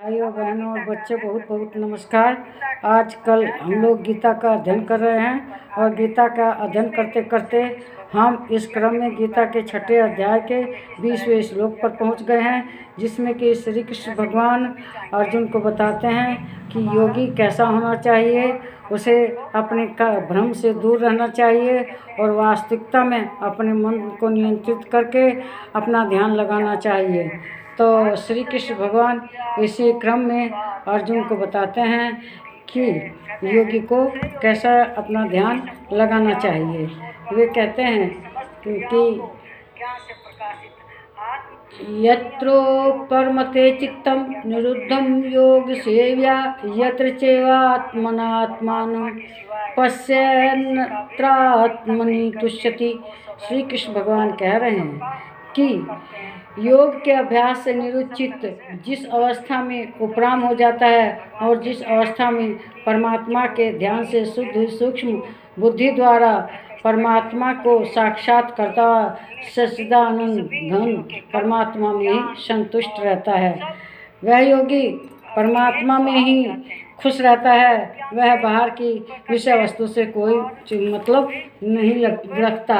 भाइयों बहनों और बच्चे बहुत बहुत नमस्कार। आजकल हम लोग गीता का अध्ययन कर रहे हैं और गीता का अध्ययन करते करते हम इस क्रम में गीता के 6ठे अध्याय के 20वें श्लोक पर पहुंच गए हैं, जिसमें कि श्री कृष्ण भगवान अर्जुन को बताते हैं कि योगी कैसा होना चाहिए। उसे अपने भ्रम से दूर रहना चाहिए और वास्तविकता में अपने मन को नियंत्रित करके अपना ध्यान लगाना चाहिए। तो श्री कृष्ण भगवान इसी क्रम में अर्जुन को बताते हैं कि योगी को कैसा अपना ध्यान लगाना चाहिए। वे कहते हैं कि यत्रो परमते चित्तम निरुद्धम योग सेव्या यत्र चैवात्मनात्मानं पश्यन्त्रात्मनि तुष्यति। श्री कृष्ण भगवान कह रहे हैं कि योग के अभ्यास से निरुचित जिस अवस्था में उपराम हो जाता है और जिस अवस्था में परमात्मा के ध्यान से शुद्ध सूक्ष्म बुद्धि द्वारा परमात्मा को साक्षात करता सच्चिदानंद घन परमात्मा में ही संतुष्ट रहता है, वह योगी परमात्मा में ही खुश रहता है। वह बाहर की विषय वस्तु से कोई मतलब नहीं रखता।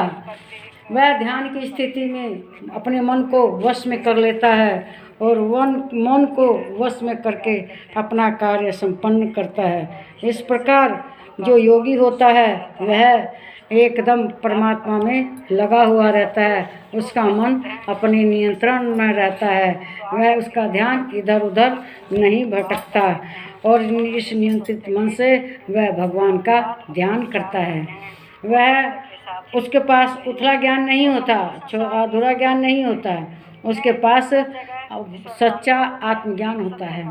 वह ध्यान की स्थिति में अपने मन को वश में कर लेता है और मन को वश में करके अपना कार्य संपन्न करता है। इस प्रकार जो योगी होता है वह एकदम परमात्मा में लगा हुआ रहता है, उसका मन अपने नियंत्रण में रहता है, वह उसका ध्यान इधर उधर नहीं भटकता और इस नियंत्रित मन से वह भगवान का ध्यान करता है। वह उसके पास उथला ज्ञान नहीं होता, अधूरा ज्ञान नहीं होता, उसके पास सच्चा आत्मज्ञान होता है।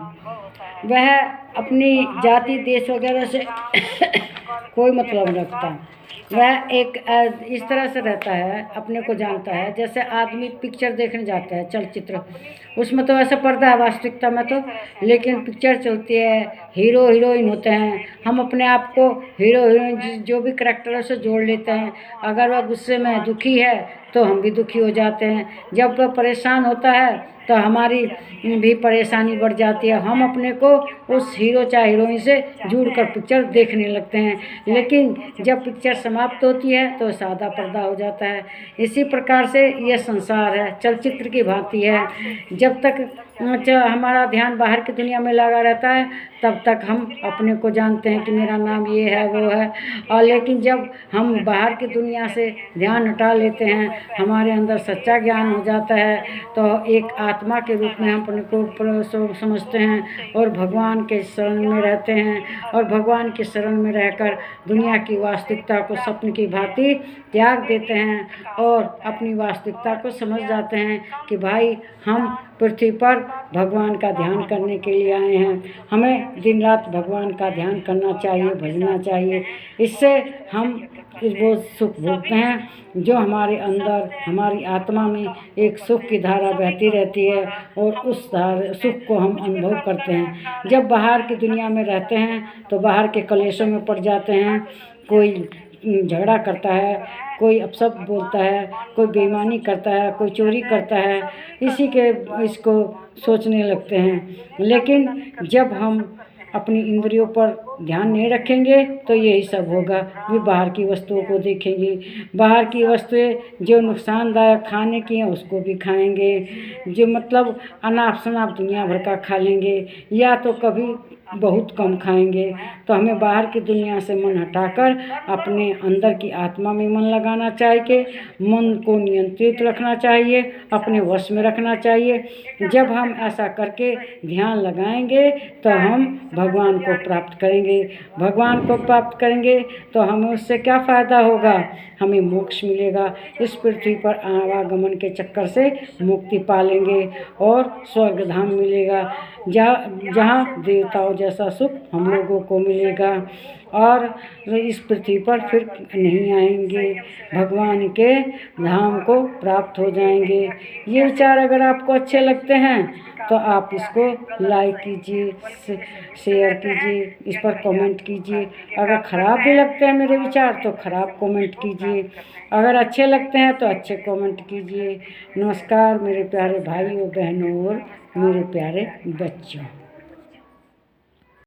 वह अपनी जाति देश वगैरह से कोई मतलब नहीं रखता। वह एक इस तरह से रहता है, अपने को जानता है। जैसे आदमी पिक्चर देखने जाता है, चलचित्र, उसमें तो ऐसा पर्दा है वास्तविकता में तो, लेकिन पिक्चर चलती है, हीरो हीरोइन होते हैं, हम अपने आप को हीरो हीरोइन जो भी करैक्टरों से जोड़ लेते हैं। अगर वह गुस्से में दुखी है तो हम भी दुखी हो जाते हैं, जब वह परेशान होता है तो हमारी भी परेशानी बढ़ जाती है। हम अपने को उस हीरो चाहे हीरोइन से जुड़कर पिक्चर देखने लगते हैं, लेकिन जब पिक्चर समाप्त होती है तो सादा पर्दा हो जाता है। इसी प्रकार से यह संसार है, चलचित्र की भांति है। जब तक हमारा ध्यान बाहर की दुनिया में लगा रहता है तब तक हम अपने को जानते हैं कि मेरा नाम ये है वो है, और लेकिन जब हम बाहर की दुनिया से ध्यान हटा लेते हैं, हमारे अंदर सच्चा ज्ञान हो जाता है, तो एक आत्मा के रूप में हम अपने को समझते हैं और भगवान के शरण में रहते हैं और भगवान के शरण में रहकर दुनिया की वास्तविकता को स्वप्न की भांति त्याग देते हैं और अपनी वास्तविकता को समझ जाते हैं कि भाई हम पृथ्वी पर भगवान का ध्यान करने के लिए आए हैं। हमें दिन रात भगवान का ध्यान करना चाहिए, भजना चाहिए। इससे हम वो सुख भोगते हैं जो हमारे अंदर, हमारी आत्मा में एक सुख की धारा बहती रहती है और उस सुख को हम अनुभव करते हैं। जब बाहर की दुनिया में रहते हैं तो बाहर के कलेशों में पड़ जाते हैं, कोई झगड़ा करता है, कोई अपशब्द बोलता है, कोई बेईमानी करता है, कोई चोरी करता है, इसको सोचने लगते हैं। लेकिन जब हम अपनी इंद्रियों पर ध्यान नहीं रखेंगे तो यही सब होगा। वे बाहर की वस्तुओं को देखेंगे, बाहर की वस्तुएं जो नुकसानदायक खाने की हैं उसको भी खाएंगे, जो मतलब अनाप शनाप दुनिया भर का खा लेंगे या तो कभी बहुत कम खाएंगे। तो हमें बाहर की दुनिया से मन हटाकर अपने अंदर की आत्मा में मन लगाना चाहिए, मन को नियंत्रित रखना चाहिए, अपने वश में रखना चाहिए। जब हम ऐसा करके ध्यान लगाएंगे तो हम भगवान को प्राप्त करेंगे। भगवान को प्राप्त करेंगे तो हमें उससे क्या फ़ायदा होगा? हमें मोक्ष मिलेगा। इस पृथ्वी पर आवागमन के चक्कर से मुक्ति पालेंगे और स्वर्ग धाम मिलेगा, जहाँ देवताओं जैसा सुख हम लोगों को मिलेगा और इस पृथ्वी पर फिर नहीं आएंगे, भगवान के धाम को प्राप्त हो जाएंगे। ये विचार अगर आपको अच्छे लगते हैं तो आप इसको लाइक कीजिए, शेयर कीजिए, इस पर कमेंट कीजिए। अगर ख़राब भी लगते हैं मेरे विचार तो ख़राब कमेंट कीजिए, अगर अच्छे लगते हैं तो अच्छे कमेंट कीजिए। नमस्कार मेरे प्यारे भाइयों बहनों और मेरे प्यारे बच्चों।